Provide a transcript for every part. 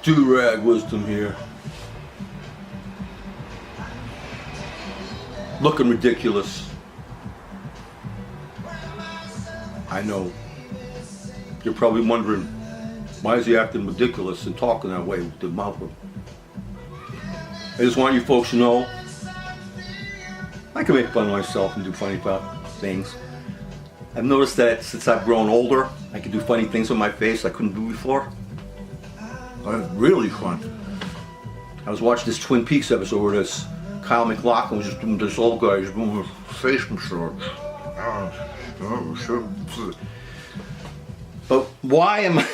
Do-rag wisdom here. Looking ridiculous. I know. You're probably wondering, why is he acting ridiculous and talking that way with the mouth? I just want you folks to know, I can make fun of myself and do funny things. I've noticed that since I've grown older, I can do funny things with my face I couldn't do before. It's really fun. I was watching this Twin Peaks episode where this Kyle MacLachlan was just doing this old guy, just doing a face massage. But why am I...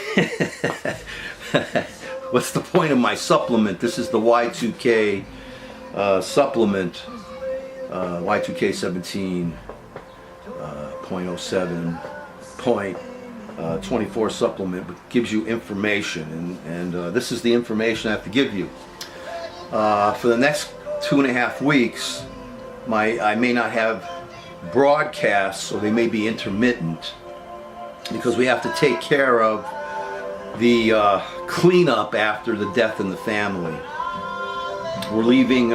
What's the point of my supplement? This is the Y2k supplement, Y2k17.07.24 supplement, which gives you information, and this is the information I have to give you. For the next 2.5 weeks, I may not have broadcasts, or they may be intermittent, because we have to take care of the cleanup after the death in the family. We're leaving,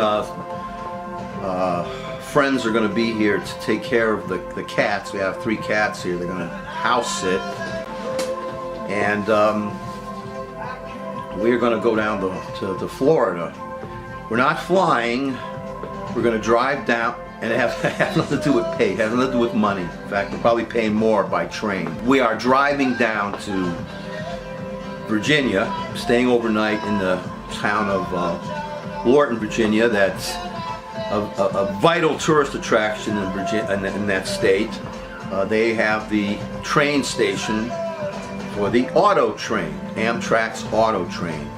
friends are going to be here to take care of the cats. We have 3 cats here. They're going to house sit. And we're going to go down to Florida. We're not flying. We're going to drive down, and it has nothing to do with pay. It has nothing to do with money. In fact, we're probably paying more by train. We are driving down to Virginia, staying overnight in the town of Lorton, Virginia. That's a vital tourist attraction in Virginia, in that state. They have the train station for the auto train, Amtrak's auto train.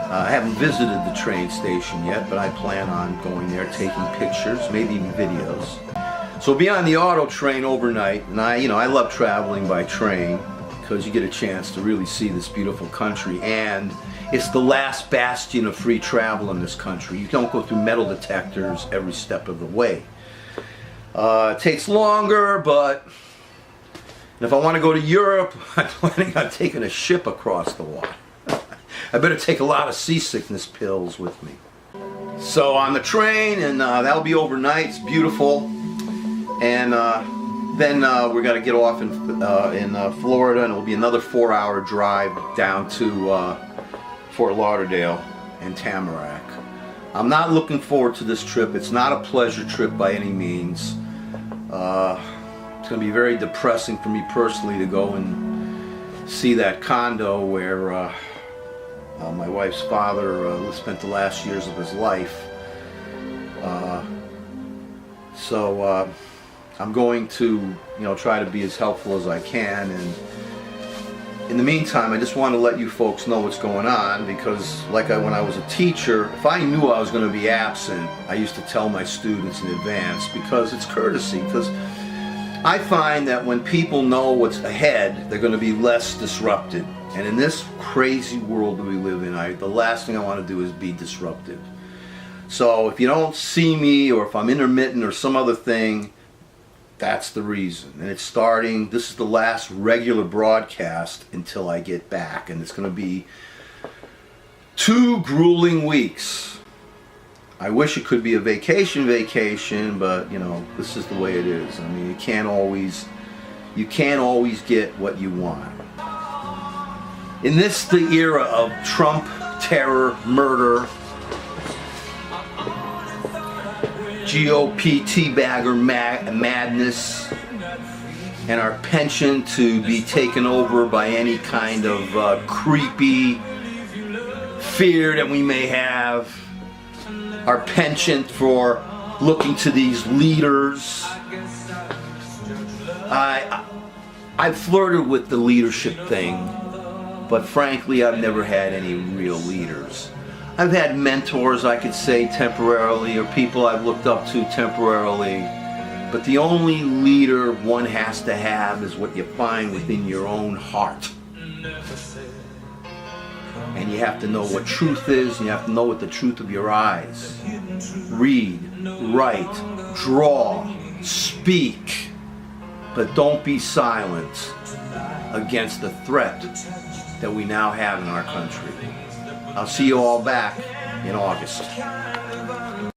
I haven't visited the train station yet, but I plan on going there, taking pictures, maybe even videos. So we'll be on the auto train overnight, and I love traveling by train because you get a chance to really see this beautiful country, and it's the last bastion of free travel in this country. You don't go through metal detectors every step of the way. It takes longer, but if I want to go to Europe, I'm planning on taking a ship across the water. I better take a lot of seasickness pills with me. So on the train, and that'll be overnight. It's beautiful, and then we're going to get off in Florida, and it'll be another 4-hour drive down to Fort Lauderdale and Tamarack. I'm not looking forward to this trip. It's not a pleasure trip by any means. It's going to be very depressing for me personally to go and see that condo where my wife's father spent the last years of his life. So I'm going to, try to be as helpful as I can, and in the meantime, I just want to let you folks know what's going on, because when I was a teacher, if I knew I was going to be absent, I used to tell my students in advance, because it's courtesy, because I find that when people know what's ahead, they're going to be less disrupted. And in this crazy world that we live in, the last thing I want to do is be disruptive. So if you don't see me, or if I'm intermittent or some other thing, that's the reason. And it's starting, this is the last regular broadcast until I get back. And it's going to be 2 grueling weeks. I wish it could be a vacation, but this is the way it is. I mean, you can't always get what you want. In the era of Trump, terror, murder, GOP teabagger madness, and our penchant to be taken over by any kind of creepy fear that we may have, our penchant for looking to these leaders. I've flirted with the leadership thing, but frankly, I've never had any real leaders. I've had mentors, I could say, temporarily, or people I've looked up to temporarily, but the only leader one has to have is what you find within your own heart. And you have to know what truth is, and you have to know what the truth of your eyes. Read, write, draw, speak, but don't be silent against the threat that we now have in our country. I'll see you all back in August.